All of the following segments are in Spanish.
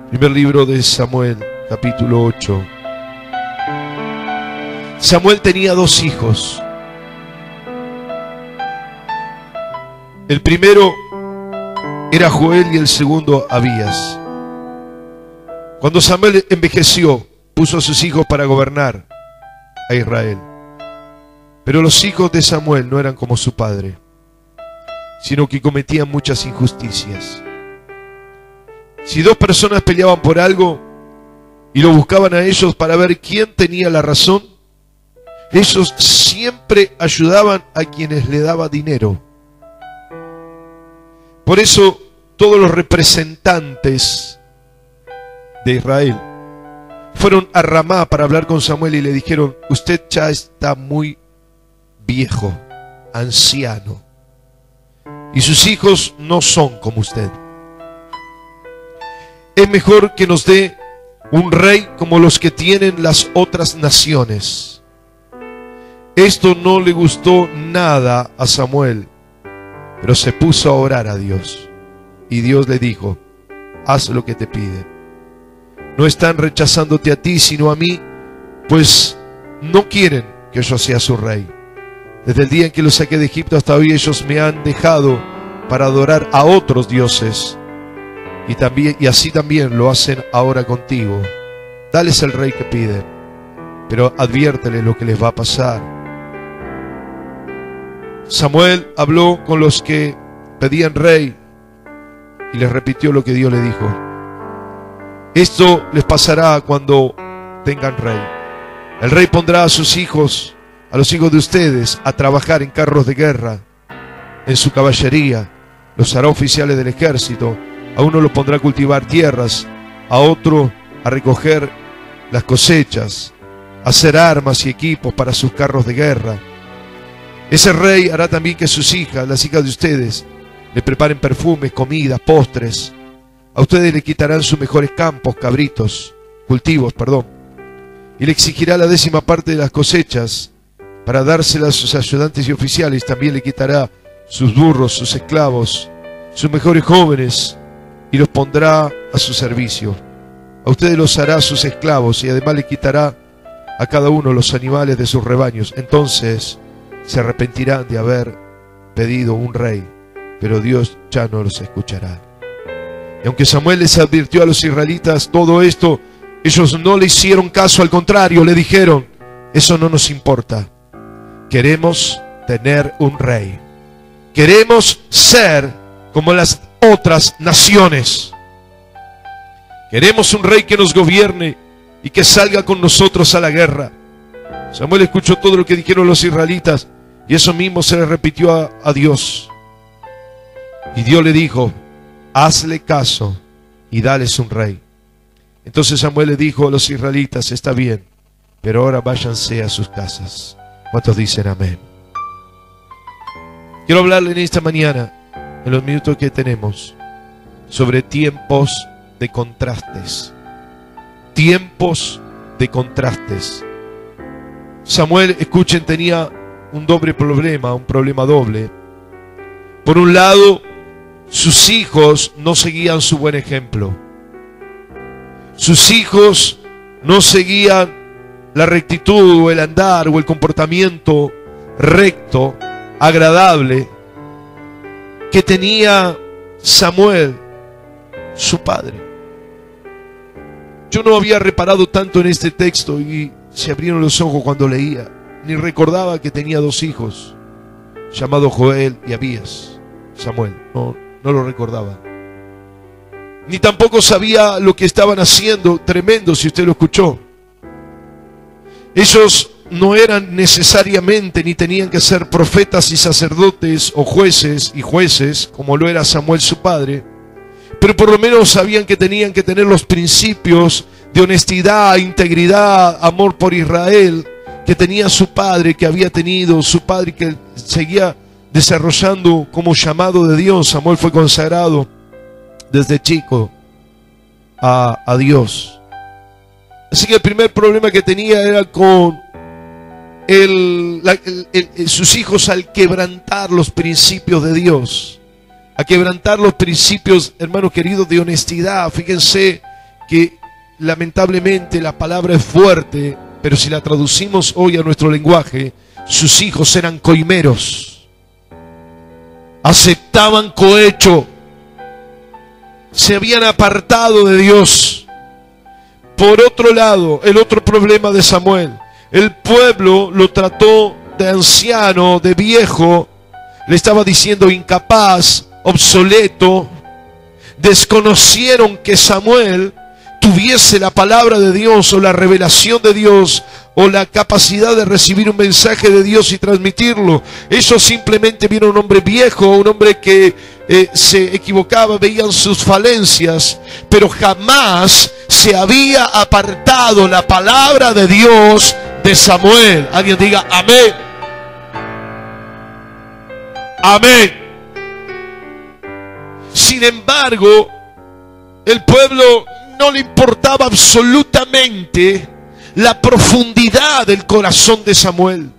Primer libro de Samuel, capítulo 8. Samuel tenía 2 hijos. El primero era Joel y el segundo Abías. Cuando Samuel envejeció, puso a sus hijos para gobernar a Israel. Pero los hijos de Samuel no eran como su padre, sino que cometían muchas injusticias. Si 2 personas peleaban por algo y lo buscaban a ellos para ver quién tenía la razón, ellos siempre ayudaban a quienes le daba dinero. Por eso todos los representantes de Israel fueron a Ramá para hablar con Samuel y le dijeron: usted ya está muy viejo, anciano, y sus hijos no son como usted. Es mejor que nos dé un rey como los que tienen las otras naciones. Esto no le gustó nada a Samuel, pero se puso a orar a Dios. Y Dios le dijo: haz lo que te pide. No están rechazándote a ti, sino a mí, pues no quieren que yo sea su rey. Desde el día en que los saqué de Egipto hasta hoy, ellos me han dejado para adorar a otros dioses. Y así también lo hacen ahora contigo. Dales el rey que piden, pero adviértele lo que les va a pasar. Samuel habló con los que pedían rey y les repitió lo que Dios le dijo. Esto les pasará cuando tengan rey. El rey pondrá a sus hijos, a los hijos de ustedes, a trabajar en carros de guerra, en su caballería. Los hará oficiales del ejército. A uno lo pondrá a cultivar tierras, a otro a recoger las cosechas, a hacer armas y equipos para sus carros de guerra. Ese rey hará también que sus hijas, las hijas de ustedes, le preparen perfumes, comidas, postres. A ustedes le quitarán sus mejores campos, cultivos, y le exigirá la 10ª parte de las cosechas para dárselas a sus ayudantes y oficiales. También le quitará sus burros, sus esclavos, sus mejores jóvenes, y los pondrá a su servicio. A ustedes los hará sus esclavos, y además le quitará a cada uno los animales de sus rebaños. Entonces se arrepentirán de haber pedido un rey, pero Dios ya no los escuchará. Y aunque Samuel les advirtió a los israelitas todo esto, ellos no le hicieron caso. Al contrario, le dijeron: eso no nos importa. Queremos tener un rey. Queremos ser como las otras naciones. Queremos un rey que nos gobierne y que salga con nosotros a la guerra. Samuel escuchó todo lo que dijeron los israelitas y eso mismo se le repitió a Dios. Y Dios le dijo: hazle caso y dales un rey. Entonces Samuel le dijo a los israelitas: está bien, pero ahora váyanse a sus casas. ¿Cuántos dicen amén? Quiero hablarle en esta mañana, en los minutos que tenemos, sobre tiempos de contrastes. Tiempos de contrastes. Samuel, escuchen, tenía un doble problema, un problema doble. Por un lado, sus hijos no seguían su buen ejemplo. Sus hijos no seguían la rectitud o el andar o el comportamiento recto, agradable que tenía Samuel, su padre. Yo no había reparado tanto en este texto y se abrieron los ojos cuando leía. Ni recordaba que tenía 2 hijos, llamados Joel y Abías. Samuel, no lo recordaba. Ni tampoco sabía lo que estaban haciendo, tremendo si usted lo escuchó. Ellos no eran necesariamente ni tenían que ser profetas y sacerdotes o jueces y jueces como lo era Samuel su padre, pero por lo menos sabían que tenían que tener los principios de honestidad, integridad, amor por Israel que tenía su padre, que había tenido su padre y que seguía desarrollando como llamado de Dios. Samuel fue consagrado desde chico a Dios. Así que el primer problema que tenía era con sus hijos al quebrantar los principios de Dios, a quebrantar los principios, hermanos queridos, de honestidad. Fíjense que lamentablemente la palabra es fuerte, pero si la traducimos hoy a nuestro lenguaje, sus hijos eran coimeros, aceptaban cohecho, se habían apartado de Dios. Por otro lado, el otro problema de Samuel, el pueblo lo trató de anciano, de viejo, le estaba diciendo incapaz, obsoleto. Desconocieron que Samuel tuviese la palabra de Dios o la revelación de Dios o la capacidad de recibir un mensaje de Dios y transmitirlo. Ellos simplemente vieron un hombre viejo, un hombre que se equivocaba, veían sus falencias, pero jamás se había apartado la palabra de Dios de Samuel. Alguien diga amén. Amén. Sin embargo, el pueblo no le importaba absolutamente la profundidad del corazón de Samuel.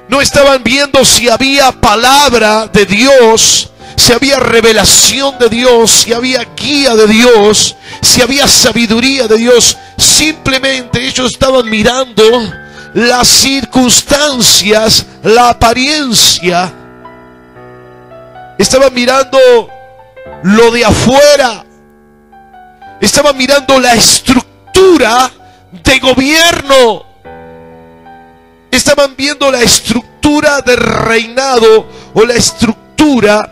No estaban viendo si había palabra de Dios, si había revelación de Dios, si había guía de Dios, si había sabiduría de Dios. Simplemente ellos estaban mirando las circunstancias, la apariencia. Estaban mirando lo de afuera. Estaban mirando la estructura de gobierno. Estaban viendo la estructura de reinado o la estructura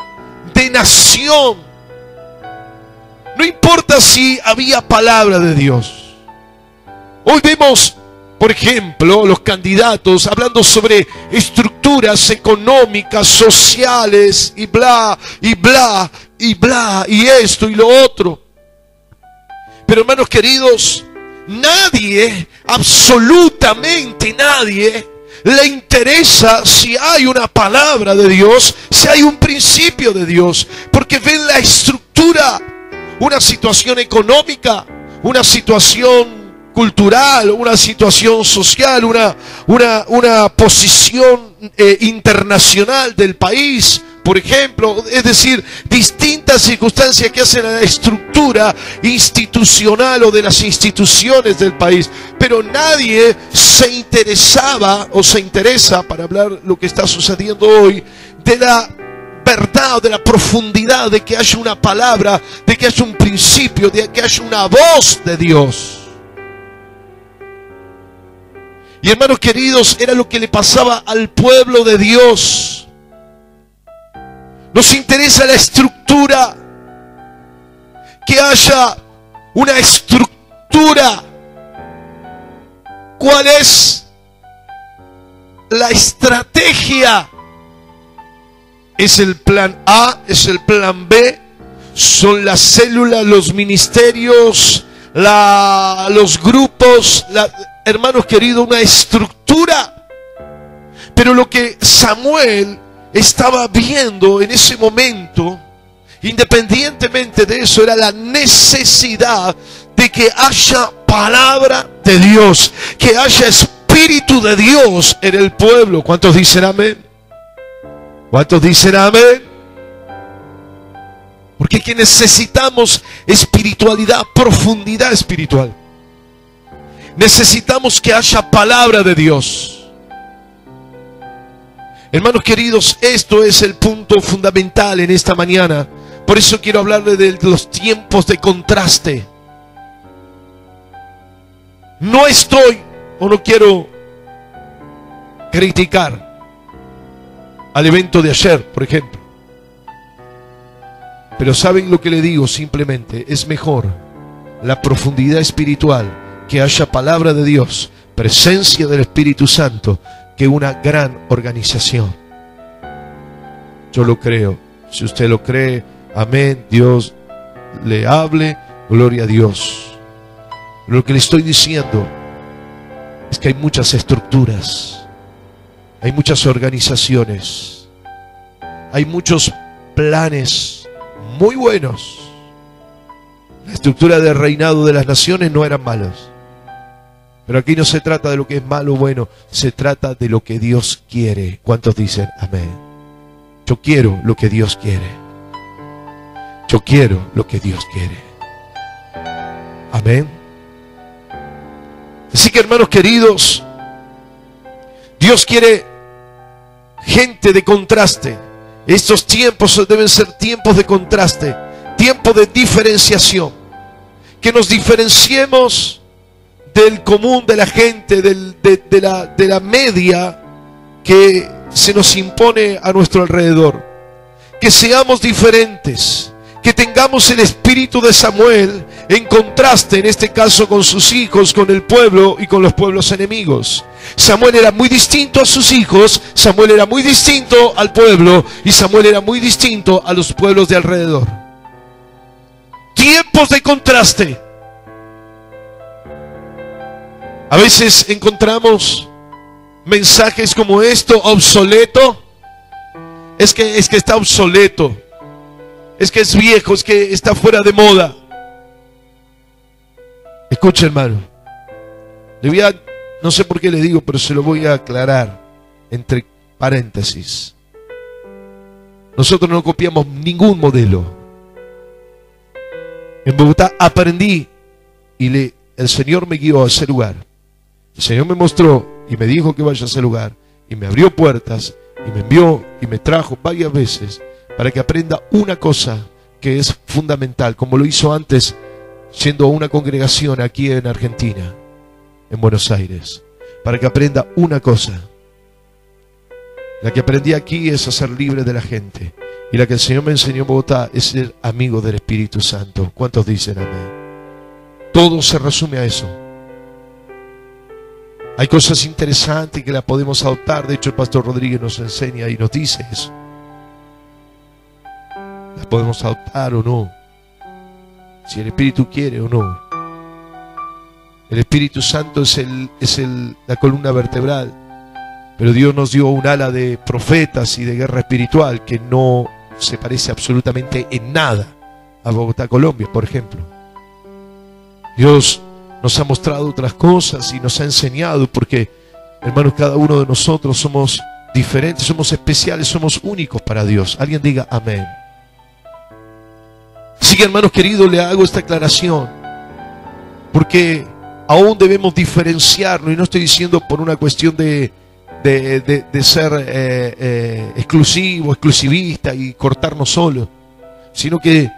de nación. No importa si había palabra de Dios. Hoy vemos, por ejemplo, los candidatos hablando sobre estructuras económicas, sociales, y bla, y bla, y bla, y esto y lo otro. Pero hermanos queridos, nadie, absolutamente nadie, le interesa si hay una palabra de Dios, si hay un principio de Dios, porque ven la estructura, una situación económica, una situación cultural, una situación social, una posición internacional del país, por ejemplo, es decir, distintas circunstancias que hacen a la estructura institucional o de las instituciones del país. Pero nadie se interesaba o se interesa, para hablar lo que está sucediendo hoy, de la verdad, de la profundidad, de que haya una palabra, de que haya un principio, de que haya una voz de Dios. Y hermanos queridos, era lo que le pasaba al pueblo de Dios. Nos interesa la estructura, que haya una estructura. ¿Cuál es la estrategia? ¿Es el plan A? ¿Es el plan B? ¿Son las células, los ministerios, los grupos? Hermanos queridos, una estructura. Pero lo que Samuel estaba viendo en ese momento, independientemente de eso, era la necesidad de que haya palabra de Dios, que haya espíritu de Dios en el pueblo. ¿Cuántos dicen amén? ¿Cuántos dicen amén? Porque que necesitamos espiritualidad, profundidad espiritual. Necesitamos que haya palabra de Dios. Hermanos queridos, esto es el punto fundamental en esta mañana. Por eso quiero hablarle de los tiempos de contraste. No estoy o no quiero criticar al evento de ayer, por ejemplo. Pero ¿saben lo que le digo? Simplemente es mejor la profundidad espiritual, que haya palabra de Dios, presencia del Espíritu Santo, que una gran organización. Yo lo creo. Si usted lo cree, amén, Dios le hable, gloria a Dios. Lo que le estoy diciendo es que hay muchas estructuras, hay muchas organizaciones, hay muchos planes muy buenos. La estructura del reinado de las naciones no eran malos. Pero aquí no se trata de lo que es malo o bueno, se trata de lo que Dios quiere. ¿Cuántos dicen amén? Yo quiero lo que Dios quiere. Yo quiero lo que Dios quiere. Amén. Así que, hermanos queridos, Dios quiere gente de contraste. Estos tiempos deben ser tiempos de contraste, tiempos de diferenciación. Que nos diferenciemos del común de la gente, de la media que se nos impone a nuestro alrededor. Que seamos diferentes, que tengamos el espíritu de Samuel en contraste, en este caso con sus hijos, con el pueblo y con los pueblos enemigos. Samuel era muy distinto a sus hijos, Samuel era muy distinto al pueblo y Samuel era muy distinto a los pueblos de alrededor. Tiempos de contraste. A veces encontramos mensajes como esto, obsoleto. Es que está obsoleto. Es que es viejo, es que está fuera de moda. Escucha, hermano. No sé por qué le digo, pero se lo voy a aclarar entre paréntesis. Nosotros no copiamos ningún modelo. En Bogotá aprendí y el Señor me guió a ese lugar. El Señor me mostró y me dijo que vaya a ese lugar y me abrió puertas y me envió y me trajo varias veces para que aprenda una cosa que es fundamental, como lo hizo antes yendo a una congregación aquí en Argentina, en Buenos Aires, para que aprenda una cosa. La que aprendí aquí es a ser libre de la gente, y la que el Señor me enseñó en Bogotá es ser amigo del Espíritu Santo. ¿Cuántos dicen amén? Todo se resume a eso. Hay cosas interesantes que las podemos adoptar. De hecho, el pastor Rodríguez nos enseña y nos dice eso. Las podemos adoptar o no, si el Espíritu quiere o no. El Espíritu Santo es la columna vertebral, pero Dios nos dio un ala de profetas y de guerra espiritual que no se parece absolutamente en nada a Bogotá, Colombia, por ejemplo. Dios nos ha mostrado otras cosas y nos ha enseñado, porque, hermanos, cada uno de nosotros somos diferentes, somos especiales, somos únicos para Dios. Alguien diga amén. Así que, hermanos queridos, le hago esta aclaración, porque aún debemos diferenciarnos, y no estoy diciendo por una cuestión de ser exclusivo, exclusivista y cortarnos solo, sino que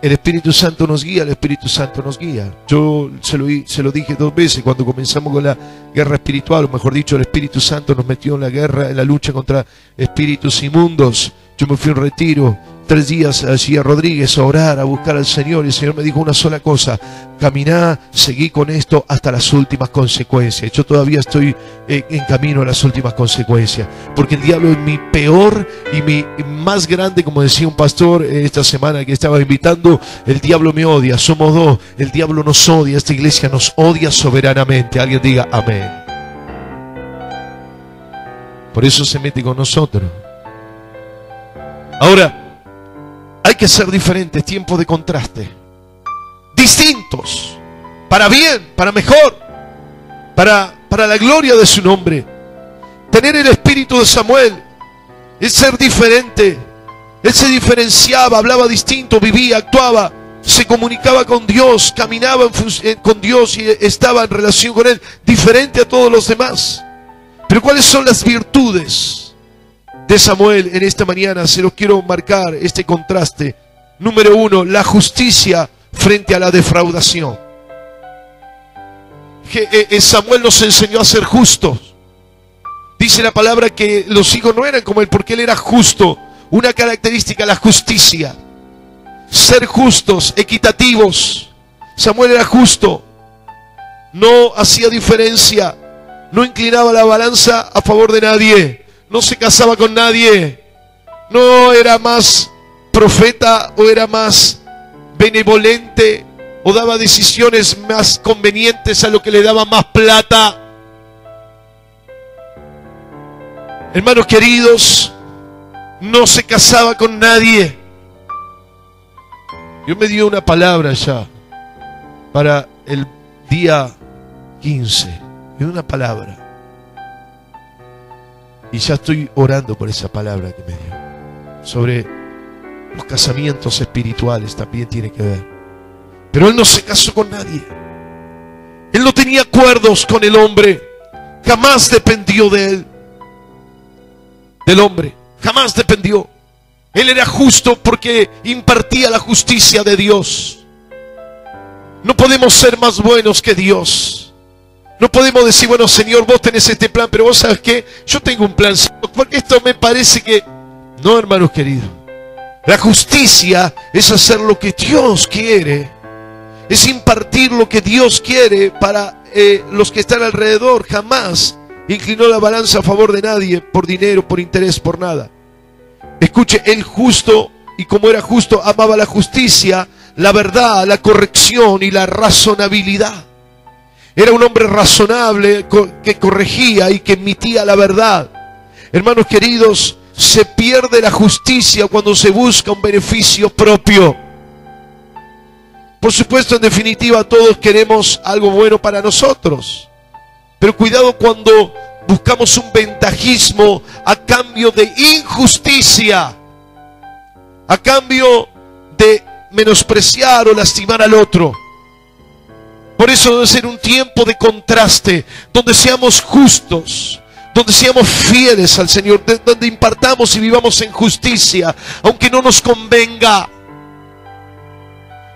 el Espíritu Santo nos guía, el Espíritu Santo nos guía. Yo se lo dije 2 veces cuando comenzamos con la guerra espiritual, o mejor dicho, el Espíritu Santo nos metió en la guerra, en la lucha contra espíritus inmundos. Yo me fui a un retiro, 3 días allí a Rodríguez a orar, a buscar al Señor, y el Señor me dijo una sola cosa: caminá, seguí con esto hasta las últimas consecuencias. Yo todavía estoy en camino a las últimas consecuencias, porque el diablo es mi peor y mi más grande, como decía un pastor esta semana que estaba invitando. El diablo me odia, somos 2, el diablo nos odia, esta iglesia nos odia soberanamente. Alguien diga amén. Por eso se mete con nosotros. Ahora, hay que ser diferentes, tiempos de contraste, distintos, para bien, para mejor, para la gloria de su nombre. Tener el espíritu de Samuel es ser diferente. Él se diferenciaba, hablaba distinto, vivía, actuaba, se comunicaba con Dios, caminaba con Dios y estaba en relación con Él, diferente a todos los demás. Pero ¿cuáles son las virtudes de Samuel en esta mañana? Se los quiero marcar, este contraste. Número 1, la justicia frente a la defraudación. Samuel nos enseñó a ser justos. Dice la palabra que los hijos no eran como él, porque él era justo. Una característica, la justicia. Ser justos, equitativos. Samuel era justo. No hacía diferencia. No inclinaba la balanza a favor de nadie. No se casaba con nadie. No era más profeta o era más benevolente o daba decisiones más convenientes a lo que le daba más plata. Hermanos queridos, no se casaba con nadie. Dios me dio una palabra ya para el día 15. Me dio una palabra. Y ya estoy orando por esa palabra que me dio. Sobre los casamientos espirituales también tiene que ver. Pero él no se casó con nadie. Él no tenía acuerdos con el hombre. Jamás dependió de él, del hombre. Jamás dependió. Él era justo porque impartía la justicia de Dios. No podemos ser más buenos que Dios. No podemos decir, bueno, Señor, vos tenés este plan, pero vos sabes qué, yo tengo un plan, porque esto me parece que... No, hermanos queridos. La justicia es hacer lo que Dios quiere. Es impartir lo que Dios quiere para los que están alrededor. Jamás inclinó la balanza a favor de nadie, por dinero, por interés, por nada. Escuche, él justo, y como era justo, amaba la justicia, la verdad, la corrección y la razonabilidad. Era un hombre razonable que corregía y que emitía la verdad. Hermanos queridos, se pierde la justicia cuando se busca un beneficio propio. Por supuesto, en definitiva, todos queremos algo bueno para nosotros. Pero cuidado cuando buscamos un ventajismo a cambio de injusticia, a cambio de menospreciar o lastimar al otro. Por eso debe ser un tiempo de contraste, donde seamos justos, donde seamos fieles al Señor, donde impartamos y vivamos en justicia, aunque no nos convenga.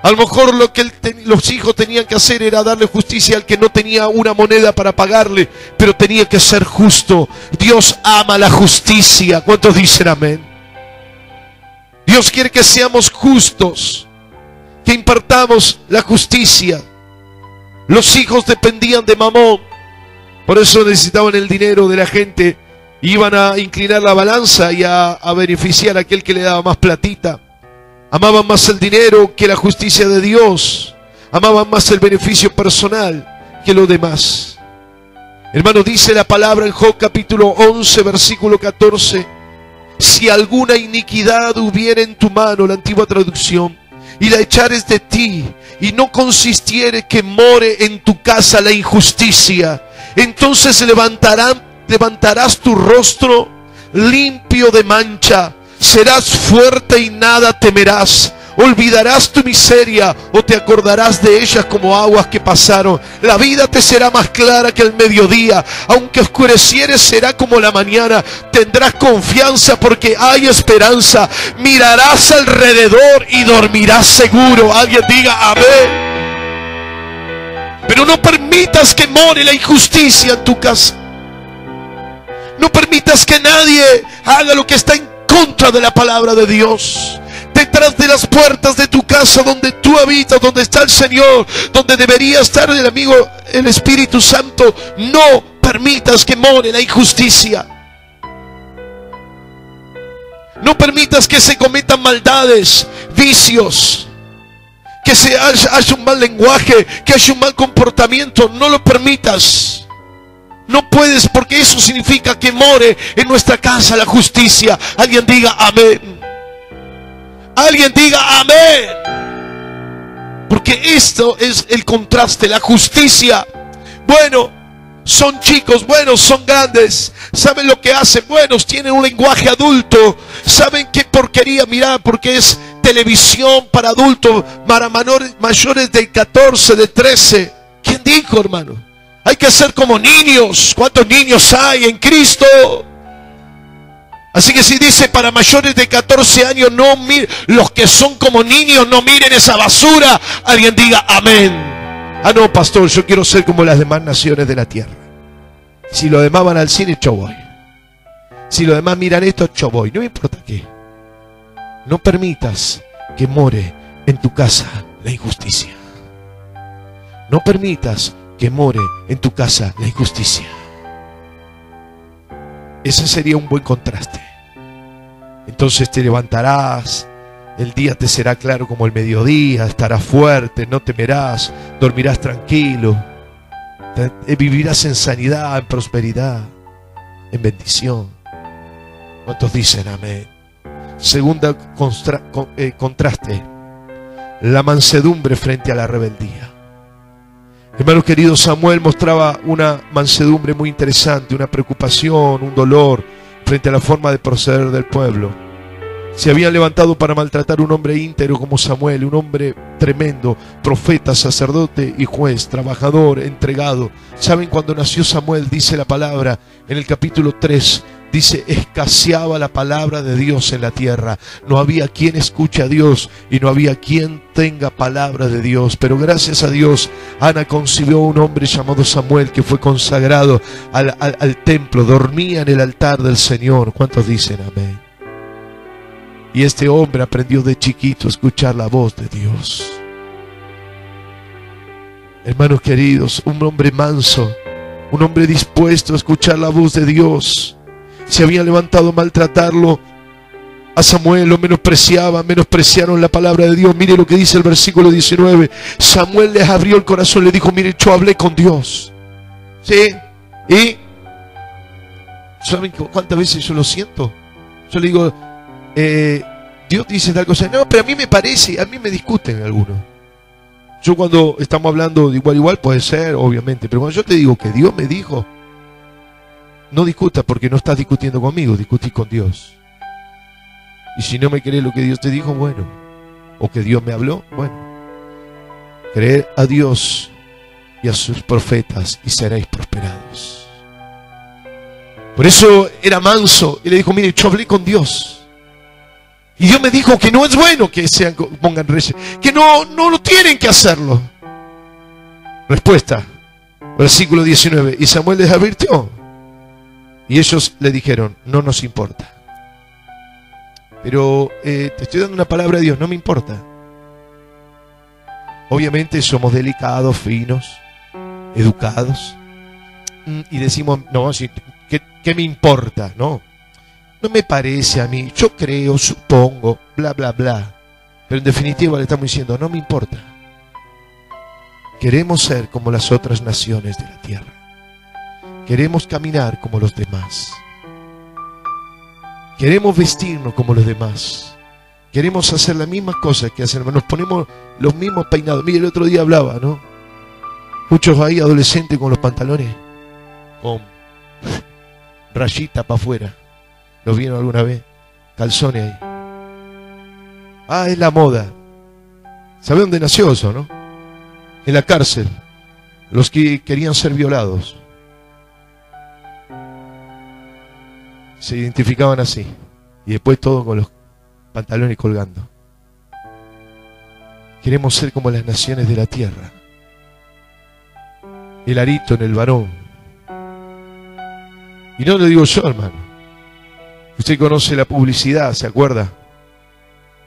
A lo mejor lo que los hijos tenían que hacer era darle justicia al que no tenía una moneda para pagarle, pero tenía que ser justo. Dios ama la justicia. ¿Cuántos dicen amén? Dios quiere que seamos justos, que impartamos la justicia. Los hijos dependían de Mamón, por eso necesitaban el dinero de la gente. Iban a inclinar la balanza y a beneficiar a aquel que le daba más platita. Amaban más el dinero que la justicia de Dios. Amaban más el beneficio personal que lo demás. Hermano, dice la palabra en Job capítulo 11, versículo 14. Si alguna iniquidad hubiera en tu mano, la antigua traducción, y la echares de ti, y no consistiere que more en tu casa la injusticia, entonces levantarás tu rostro limpio de mancha. Serás fuerte y nada temerás. Olvidarás tu miseria o te acordarás de ella como aguas que pasaron. La vida te será más clara que el mediodía. Aunque oscurecieres será como la mañana. Tendrás confianza porque hay esperanza. Mirarás alrededor y dormirás seguro. Alguien diga amén. Pero no permitas que more la injusticia en tu casa. No permitas que nadie haga lo que está en contra de la palabra de Dios. Detrás de las puertas de tu casa, donde tú habitas, donde está el Señor, donde debería estar el Espíritu Santo, no permitas que more la injusticia. No permitas que se cometan maldades, vicios, que haya un mal lenguaje, que haya un mal comportamiento. No lo permitas. No puedes, porque eso significa que more en nuestra casa la justicia. Alguien diga amén. Alguien diga amén. Porque esto es el contraste, la justicia. Bueno, son chicos, buenos, son grandes. Saben lo que hacen, buenos, tienen un lenguaje adulto. Saben qué porquería mirar, porque es televisión para adultos, para mayores de 14, de 13. ¿Quién dijo, hermano? Hay que ser como niños. ¿Cuántos niños hay en Cristo? Así que si dice para mayores de 14 años, no miren, los que son como niños, no miren esa basura. Alguien diga amén. Ah, no, pastor, yo quiero ser como las demás naciones de la tierra. Si los demás van al cine, yo voy. Si los demás miran esto, yo voy. No me importa qué. No permitas que more en tu casa la injusticia. No permitas que more en tu casa la injusticia. Ese sería un buen contraste. Entonces te levantarás, el día te será claro como el mediodía, estarás fuerte, no temerás, dormirás tranquilo, vivirás en sanidad, en prosperidad, en bendición. ¿Cuántos dicen amén? Segunda contraste, la mansedumbre frente a la rebeldía. Hermanos queridos, Samuel mostraba una mansedumbre muy interesante, una preocupación, un dolor frente a la forma de proceder del pueblo. Se habían levantado para maltratar a un hombre íntegro como Samuel, un hombre tremendo, profeta, sacerdote y juez, trabajador, entregado. ¿Saben? Cuando nació Samuel, dice la palabra en el capítulo 3, dice, escaseaba la palabra de Dios en la tierra. No había quien escuche a Dios y no había quien tenga palabra de Dios. Pero gracias a Dios, Ana concibió un hombre llamado Samuel que fue consagrado al templo, dormía en el altar del Señor. ¿Cuántos dicen amén? Y este hombre aprendió de chiquito a escuchar la voz de Dios. Hermanos queridos, un hombre manso, un hombre dispuesto a escuchar la voz de Dios. Se habían levantado a maltratarlo. A Samuel lo menospreciaban, menospreciaron la palabra de Dios. Mire lo que dice el versículo 19. Samuel les abrió el corazón, le dijo, mire, yo hablé con Dios. ¿Sí? ¿Y? ¿Saben cuántas veces yo lo siento? Yo le digo, Dios dice tal cosa. No, pero a mí me parece, a mí me discuten algunos. Yo cuando estamos hablando de igual a igual, puede ser, obviamente. Pero cuando yo te digo que Dios me dijo, no discutas porque no estás discutiendo conmigo, discutís con Dios. Y si no me crees lo que Dios te dijo, bueno. O que Dios me habló, bueno. Creed a Dios y a sus profetas y seréis prosperados. Por eso era manso y le dijo, mire, yo hablé con Dios. Y Dios me dijo que no es bueno que pongan reyes, que no lo tienen que hacerlo. Respuesta, versículo 19. Y Samuel les advirtió. Y ellos le dijeron, no nos importa. Pero te estoy dando una palabra de Dios, no me importa. Obviamente somos delicados, finos, educados. Y decimos, no, ¿qué me importa? No me parece a mí, yo creo, supongo, bla, bla, bla. Pero en definitiva le estamos diciendo, no me importa. Queremos ser como las otras naciones de la tierra. Queremos caminar como los demás. Queremos vestirnos como los demás. Queremos hacer las mismas cosas que hacen. Nos ponemos los mismos peinados. Mire, el otro día hablaba, ¿no? Muchos ahí adolescentes con los pantalones con rayita para afuera. ¿Los vieron alguna vez? Calzones ahí. Ah, es la moda. ¿Sabe dónde nació eso, no? En la cárcel. Los que querían ser violados se identificaban así. Y después todos con los pantalones colgando. Queremos ser como las naciones de la tierra. El arito en el varón. Y no lo digo yo, hermano. Usted conoce la publicidad, ¿se acuerda?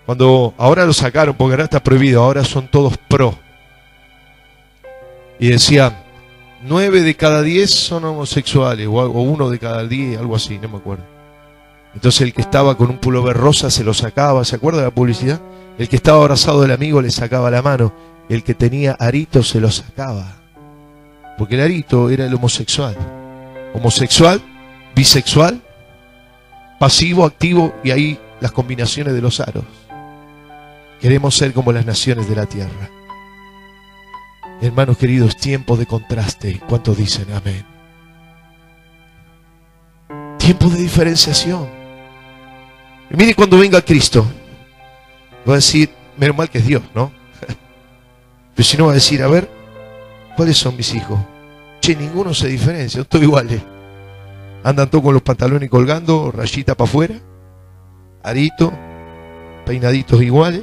Cuando ahora lo sacaron, porque ahora está prohibido, ahora son todos pro. Y decía, 9 de cada 10 son homosexuales, o 1 de cada 10, algo así, no me acuerdo. Entonces el que estaba con un pullover rosa se lo sacaba, ¿se acuerda de la publicidad? El que estaba abrazado del amigo le sacaba la mano, el que tenía arito se lo sacaba. Porque el arito era el homosexual. Homosexual, bisexual, pasivo, activo, y ahí las combinaciones de los aros. Queremos ser como las naciones de la tierra. Hermanos queridos, tiempo de contraste. ¿Cuántos dicen amén? Tiempo de diferenciación. Y mire, cuando venga Cristo, va a decir, menos mal que es Dios, ¿no? Pero si no, va a decir, a ver, ¿cuáles son mis hijos? Che, ninguno se diferencia, todos iguales. Andan todos con los pantalones colgando, rayita para afuera, arito, peinaditos iguales,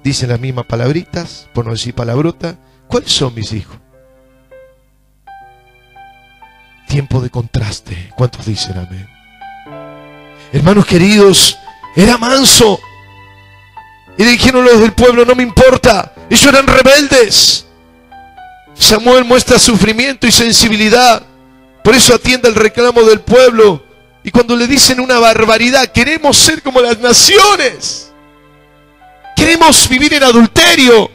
dicen las mismas palabritas, por no decir palabrotas. ¿Cuáles son mis hijos? Tiempo de contraste. ¿Cuántos dicen amén? Hermanos queridos, era manso. Y le dijeron los del pueblo, no me importa. Ellos eran rebeldes. Samuel muestra sufrimiento y sensibilidad. Por eso atiende el reclamo del pueblo. Y cuando le dicen una barbaridad, queremos ser como las naciones. Queremos vivir en adulterio.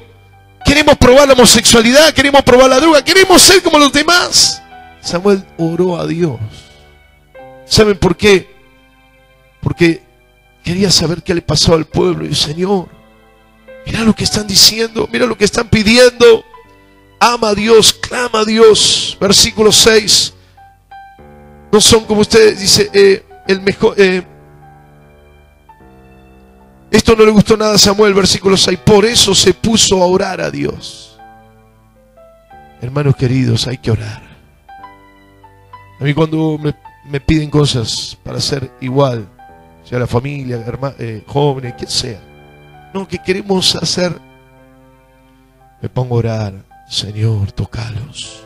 Queremos probar la homosexualidad. Queremos probar la droga. Queremos ser como los demás. Samuel oró a Dios. ¿Saben por qué? Porque quería saber qué le pasó al pueblo. Y Señor, mira lo que están diciendo. Mira lo que están pidiendo. Ama a Dios, clama a Dios. Versículo 6. No son como ustedes, dice, el mejor. Esto no le gustó nada a Samuel, versículo 6. Por eso se puso a orar a Dios. Hermanos queridos, hay que orar. A mí cuando me piden cosas para ser igual, sea la familia, jóvenes, quien sea, no, que queremos hacer, me pongo a orar. Señor, tócalos.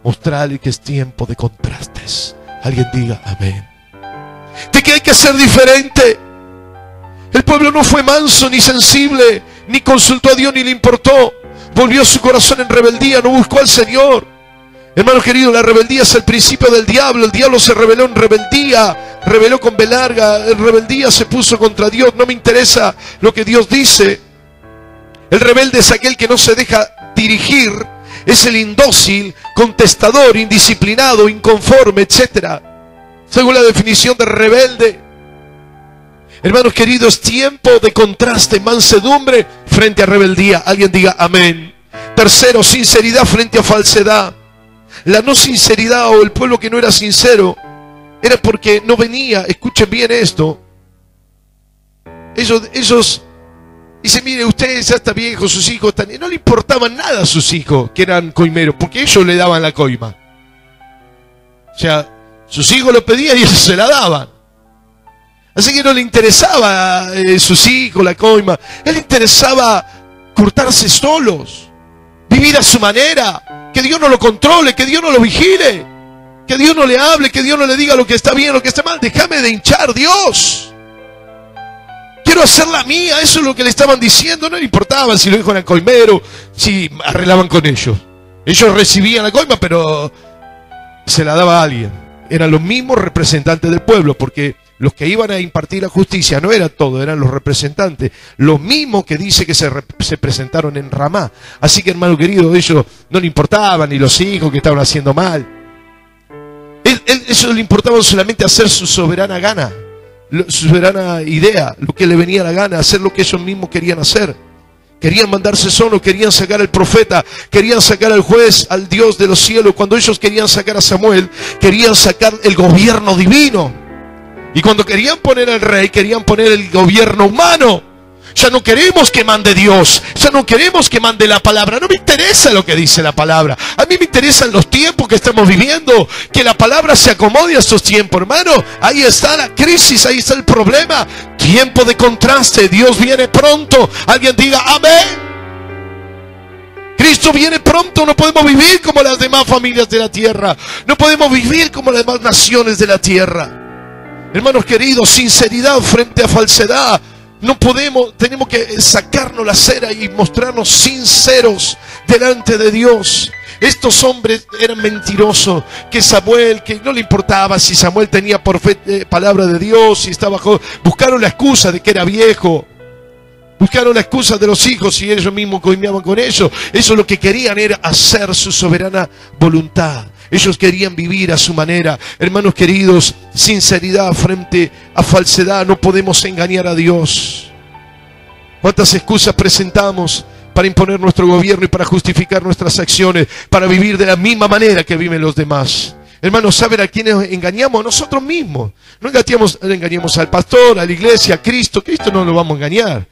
Mostrarle que es tiempo de contrastes. Alguien diga amén. De que hay que ser diferente. El pueblo no fue manso ni sensible, ni consultó a Dios ni le importó. Volvió su corazón en rebeldía, no buscó al Señor. Hermano querido, la rebeldía es el principio del diablo. El diablo se rebeló en rebeldía, rebeló con B larga, en rebeldía se puso contra Dios. No me interesa lo que Dios dice. El rebelde es aquel que no se deja dirigir, es el indócil, contestador, indisciplinado, inconforme, etc. Según la definición de rebelde. Hermanos queridos, tiempo de contraste, mansedumbre frente a rebeldía. Alguien diga amén. Tercero, sinceridad frente a falsedad. La no sinceridad o el pueblo que no era sincero era porque no venía, escuchen bien esto. Ellos dicen, mire, usted ya está viejo, sus hijos están... Y no le importaban nada a sus hijos que eran coimeros, porque ellos le daban la coima. O sea, sus hijos lo pedían y ellos se la daban. Así que no le interesaba sus hijos, la coima. A él le interesaba cortarse solos, vivir a su manera, que Dios no lo controle, que Dios no lo vigile, que Dios no le hable, que Dios no le diga lo que está bien, lo que está mal. Déjame de hinchar, Dios. Quiero hacer la mía. Eso es lo que le estaban diciendo. No le importaba si lo dijo en el coimero, si arreglaban con ellos. Ellos recibían la coima, pero se la daba a alguien. Eran los mismos representantes del pueblo, porque los que iban a impartir la justicia no eran todos, eran los representantes. Los mismos que dice que se presentaron en Ramá. Así que, hermano querido, ellos no le importaban ni los hijos que estaban haciendo mal. Ellos le importaba solamente hacer su soberana gana, su soberana idea, lo que le venía a la gana, hacer lo que ellos mismos querían hacer. Querían mandarse solo, querían sacar al profeta, querían sacar al juez, al Dios de los cielos. Cuando ellos querían sacar a Samuel, querían sacar el gobierno divino. Y cuando querían poner al rey, querían poner el gobierno humano. Ya no queremos que mande Dios, ya no queremos que mande la palabra. No me interesa lo que dice la palabra. A mí me interesan los tiempos que estamos viviendo, que la palabra se acomode a estos tiempos, hermano. Ahí está la crisis, ahí está el problema. Tiempo de contraste, Dios viene pronto. Alguien diga amén. Cristo viene pronto. No podemos vivir como las demás familias de la tierra, no podemos vivir como las demás naciones de la tierra. Hermanos queridos, sinceridad frente a falsedad. No podemos, tenemos que sacarnos la cera y mostrarnos sinceros delante de Dios. Estos hombres eran mentirosos, que Samuel, que no le importaba si Samuel tenía palabra de Dios, si estaba joven. Buscaron la excusa de que era viejo. Buscaron la excusa de los hijos y ellos mismos coimeaban con ellos. Eso lo que querían era hacer su soberana voluntad. Ellos querían vivir a su manera. Hermanos queridos, sinceridad frente a falsedad. No podemos engañar a Dios. ¿Cuántas excusas presentamos para imponer nuestro gobierno y para justificar nuestras acciones, para vivir de la misma manera que viven los demás? Hermanos, ¿saben a quiénes engañamos? A nosotros mismos. No engañamos al pastor, a la iglesia, a Cristo. Cristo no lo vamos a engañar.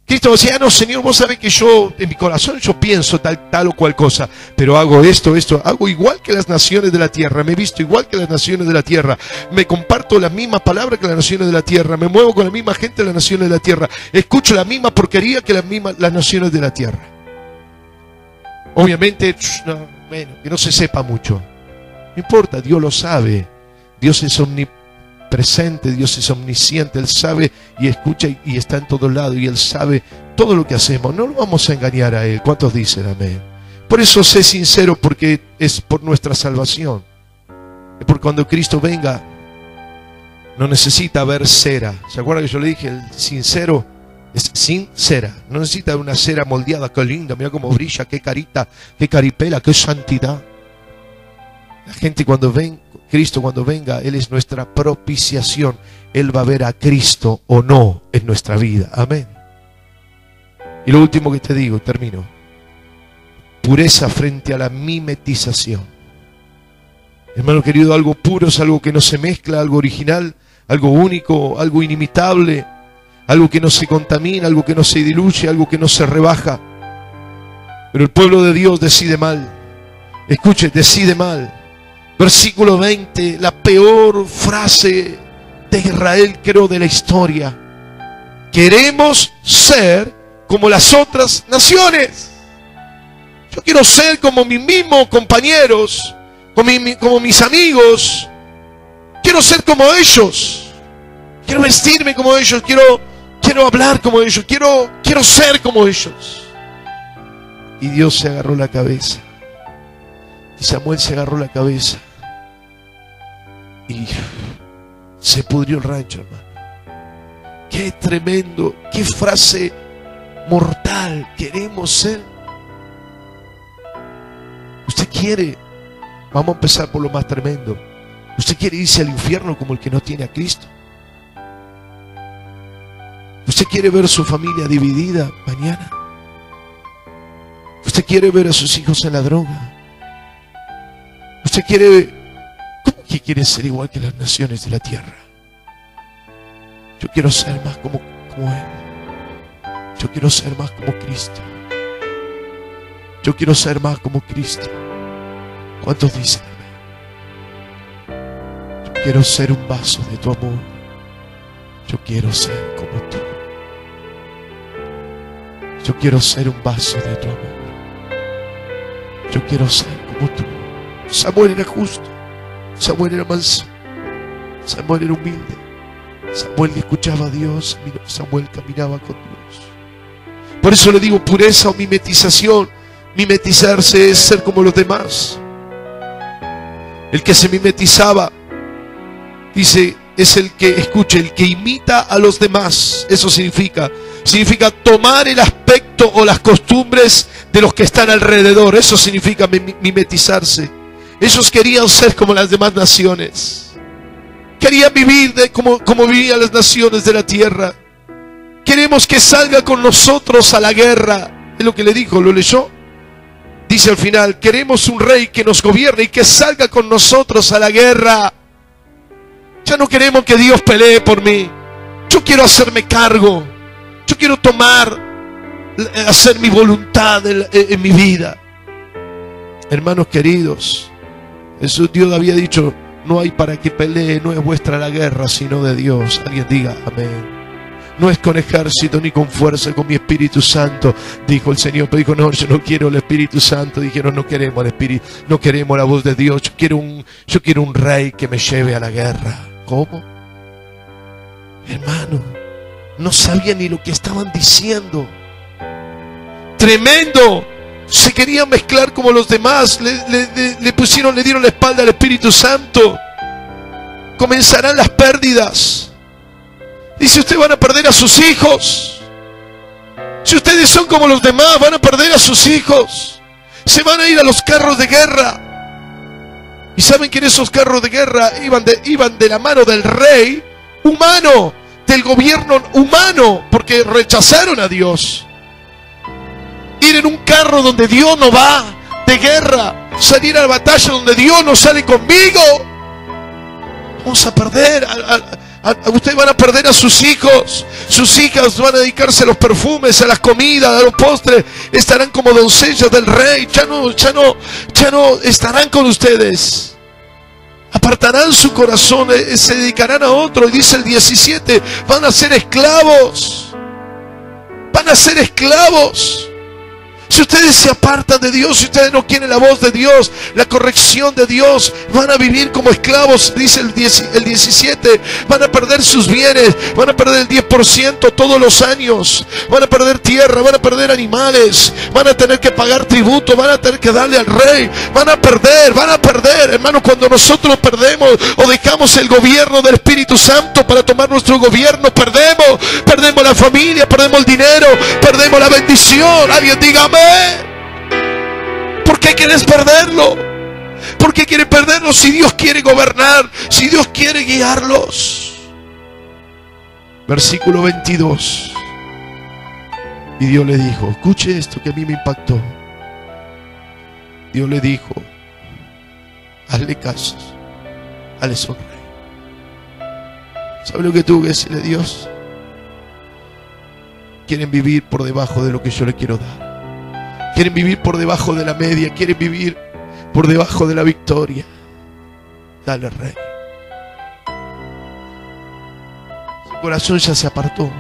Cristo decía, no, Señor, vos sabés que yo, en mi corazón, yo pienso tal o cual cosa, pero hago esto, hago igual que las naciones de la tierra, me he visto igual que las naciones de la tierra, me comparto la misma palabra que las naciones de la tierra, me muevo con la misma gente de las naciones de la tierra, escucho la misma porquería que las naciones de la tierra. Obviamente, que no se sepa mucho, no importa, Dios lo sabe, Dios es omnipresente. Dios es omnisciente, Él sabe y escucha y está en todos lados y Él sabe todo lo que hacemos. No lo vamos a engañar a Él. ¿Cuántos dicen amén? Por eso sé sincero, porque es por nuestra salvación. Es por cuando Cristo venga, no necesita haber cera. ¿Se acuerdan que yo le dije? El sincero es sin cera. No necesita una cera moldeada. Qué linda, mira cómo brilla, qué carita, qué caripela, qué santidad. La gente Cristo cuando venga, Él es nuestra propiciación. Él va a ver a Cristo o no en nuestra vida. Amén. Y lo último que te digo, termino. Pureza frente a la mimetización. Hermano querido, algo puro es algo que no se mezcla, algo original, algo único, algo inimitable. algo que no se contamina, algo que no se diluye, algo que no se rebaja. Pero el pueblo de Dios decide mal. Escuche, decide mal. Versículo 20, la peor frase de Israel, creo, de la historia. Queremos ser como las otras naciones. Yo quiero ser como mis mismos compañeros, como mis amigos. Quiero ser como ellos. Quiero vestirme como ellos. Quiero hablar como ellos. Quiero ser como ellos. Y Dios se agarró la cabeza. Y Samuel se agarró la cabeza. Y se pudrió el rancho, hermano. Qué tremendo, qué frase mortal. Queremos ser. Usted quiere, vamos a empezar por lo más tremendo. Usted quiere irse al infierno como el que no tiene a Cristo. Usted quiere ver su familia dividida mañana. Usted quiere ver a sus hijos en la droga. Usted quiere, ¿cómo que quiere ser igual que las naciones de la tierra? Yo quiero ser más como Él. Yo quiero ser más como Cristo. Yo quiero ser más como Cristo. ¿Cuántos dicen amén? Yo quiero ser un vaso de tu amor. Yo quiero ser como tú. Yo quiero ser un vaso de tu amor. Yo quiero ser como tú. Samuel era justo. Samuel era manso. Samuel era humilde. Samuel escuchaba a Dios. Samuel caminaba con Dios. Por eso le digo pureza o mimetización. Mimetizarse es ser como los demás. El que se mimetizaba, dice, es el que, escuche, el que imita a los demás. Eso significa tomar el aspecto o las costumbres de los que están alrededor. Eso significa mimetizarse. Ellos querían ser como las demás naciones. Querían vivir como vivían las naciones de la tierra. Queremos que salga con nosotros a la guerra. Es lo que le dijo, ¿lo leyó? Dice al final, queremos un rey que nos gobierne y que salga con nosotros a la guerra. Ya no queremos que Dios pelee por mí. Yo quiero hacerme cargo. Yo quiero hacer mi voluntad en mi vida. Hermanos queridos, Dios había dicho, no hay para que pelee, no es vuestra la guerra, sino de Dios. Alguien diga amén. No es con ejército ni con fuerza, con mi Espíritu Santo, dijo el Señor. Pero dijo, no, yo no quiero el Espíritu Santo. Dijeron, no queremos el Espíritu, no queremos la voz de Dios. Yo quiero un rey que me lleve a la guerra. ¿Cómo? Hermano, no sabía ni lo que estaban diciendo. Tremendo. Se querían mezclar como los demás. Le dieron la espalda al Espíritu Santo. Comenzarán las pérdidas. Dice, ustedes van a perder a sus hijos. Si ustedes son como los demás, van a perder a sus hijos. Se van a ir a los carros de guerra. Y saben que en esos carros de guerra iban de la mano del rey humano, del gobierno humano, porque rechazaron a Dios. Ir en un carro donde Dios no va de guerra, salir a la batalla donde Dios no sale conmigo. Vamos a perder. Ustedes van a perder a sus hijos. Sus hijas van a dedicarse a los perfumes, a las comidas, a los postres. Estarán como doncellas del rey. Ya no estarán con ustedes. Apartarán su corazón, se dedicarán a otro. Y dice el 17, van a ser esclavos. Van a ser esclavos. Si ustedes se apartan de Dios, si ustedes no quieren la voz de Dios, la corrección de Dios, van a vivir como esclavos, dice el 17. Van a perder sus bienes, van a perder el 10% todos los años. Van a perder tierra, van a perder animales, van a tener que pagar tributo, van a tener que darle al rey. Van a perder, hermanos. Cuando nosotros perdemos o dejamos el gobierno del Espíritu Santo para tomar nuestro gobierno, perdemos la familia, perdemos el dinero, perdemos la bendición. Alguien diga amén. ¿Por qué quieres perderlo? ¿Por qué quieres perderlo si Dios quiere gobernar, si Dios quiere guiarlos? Versículo 22. Y Dios le dijo, escuche esto que a mí me impactó. Dios le dijo, hazle caso, hazle sonreír. ¿Sabe lo que tuvo que decirle Dios? quieren vivir por debajo de lo que yo le quiero dar. Quieren vivir por debajo de la media, quieren vivir por debajo de la victoria. Dale, Rey. Su corazón ya se apartó.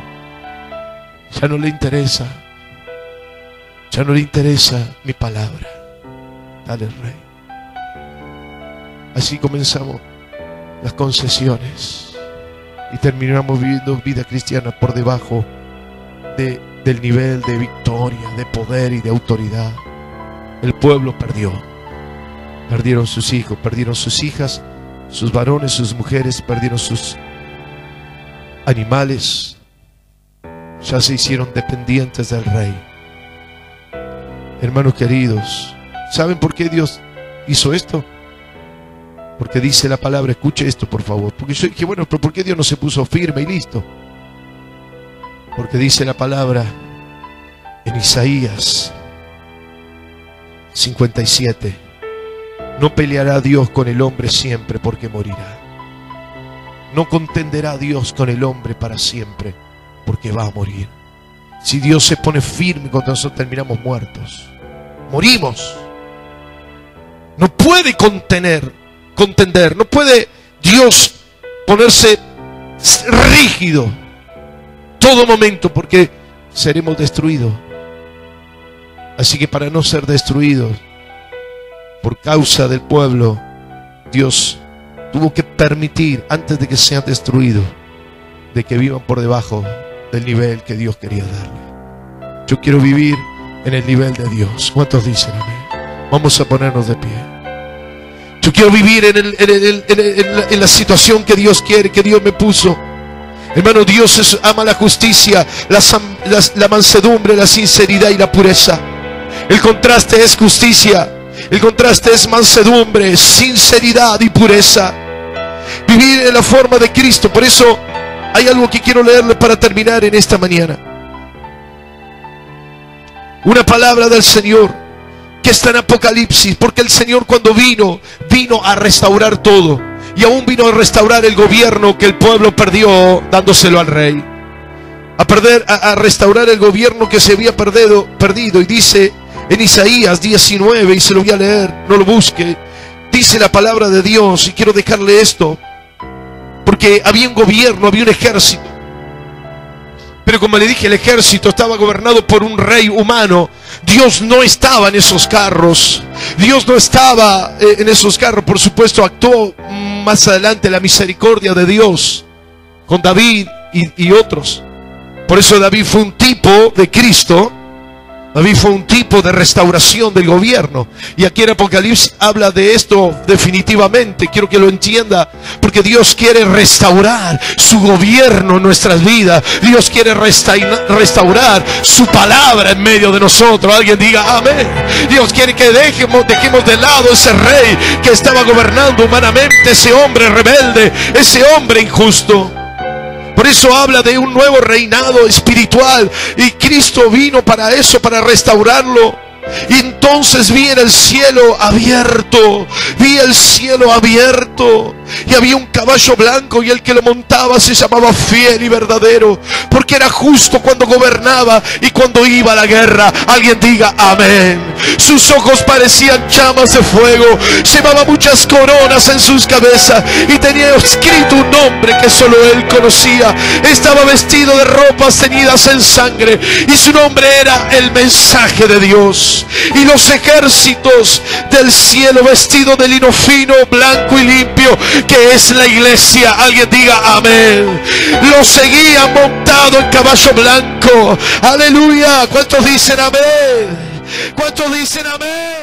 Ya no le interesa. Ya no le interesa mi palabra. Dale, Rey. Así comenzamos las concesiones y terminamos viviendo vida cristiana por debajo del nivel de victoria, de poder y de autoridad. El pueblo perdió. Perdieron sus hijos, perdieron sus hijas, sus varones, sus mujeres, perdieron sus animales. Ya se hicieron dependientes del rey. Hermanos queridos, ¿saben por qué Dios hizo esto? Porque dice la palabra, escuche esto por favor. Porque yo dije, bueno, pero ¿por qué Dios no se puso firme y listo? Porque dice la palabra en Isaías 57. No peleará Dios con el hombre siempre porque morirá. No contenderá Dios con el hombre para siempre porque va a morir. Si Dios se pone firme cuando nosotros terminamos muertos, morimos. No puede contender, no puede Dios ponerse rígido todo momento porque seremos destruidos. Así que para no ser destruidos por causa del pueblo, Dios tuvo que permitir, antes de que sean destruidos, de que vivan por debajo del nivel que Dios quería darle. Yo quiero vivir en el nivel de Dios. ¿Cuántos dicen amén? Vamos a ponernos de pie. Yo quiero vivir en la situación que Dios quiere, que Dios me puso. Hermano, Dios ama la justicia, la mansedumbre, la sinceridad y la pureza. El contraste es justicia. El contraste es mansedumbre, sinceridad y pureza. Vivir en la forma de Cristo. Por eso hay algo que quiero leerle para terminar en esta mañana. Una palabra del Señor que está en Apocalipsis. Porque el Señor cuando vino a restaurar todo. Y aún vino a restaurar el gobierno que el pueblo perdió dándoselo al rey. A restaurar el gobierno que se había perdido. Y dice en Isaías 19, y se lo voy a leer, no lo busque. Dice la palabra de Dios, y quiero dejarle esto, porque había un gobierno, había un ejército. Pero como le dije, el ejército estaba gobernado por un rey humano. Dios no estaba en esos carros. Dios no estaba en esos carros. Por supuesto, actuó más adelante la misericordia de Dios con David y otros. Por eso David fue un tipo de Cristo. David fue un tipo de restauración del gobierno. Y aquí en Apocalipsis habla de esto definitivamente. Quiero que lo entienda, porque Dios quiere restaurar su gobierno en nuestras vidas. Dios quiere restaurar su palabra en medio de nosotros. Alguien diga amén. Dios quiere que dejemos de lado ese rey que estaba gobernando humanamente, ese hombre rebelde, ese hombre injusto. Por eso habla de un nuevo reinado espiritual. Y Cristo vino para eso, para restaurarlo. Y entonces vi en el cielo abierto. Vi el cielo abierto. Y había un caballo blanco, y el que lo montaba se llamaba Fiel y Verdadero, porque era justo cuando gobernaba y cuando iba a la guerra. Alguien diga amén. Sus ojos parecían llamas de fuego. Llevaba muchas coronas en sus cabezas y tenía escrito un nombre que solo él conocía. Estaba vestido de ropas teñidas en sangre, y su nombre era el Mensaje de Dios. Y los ejércitos del cielo, vestidos de lino fino, blanco y limpio, que es la iglesia. Alguien diga amén. Lo seguían montado en caballo blanco. Aleluya. ¿Cuántos dicen amén? ¿Cuántos dicen amén?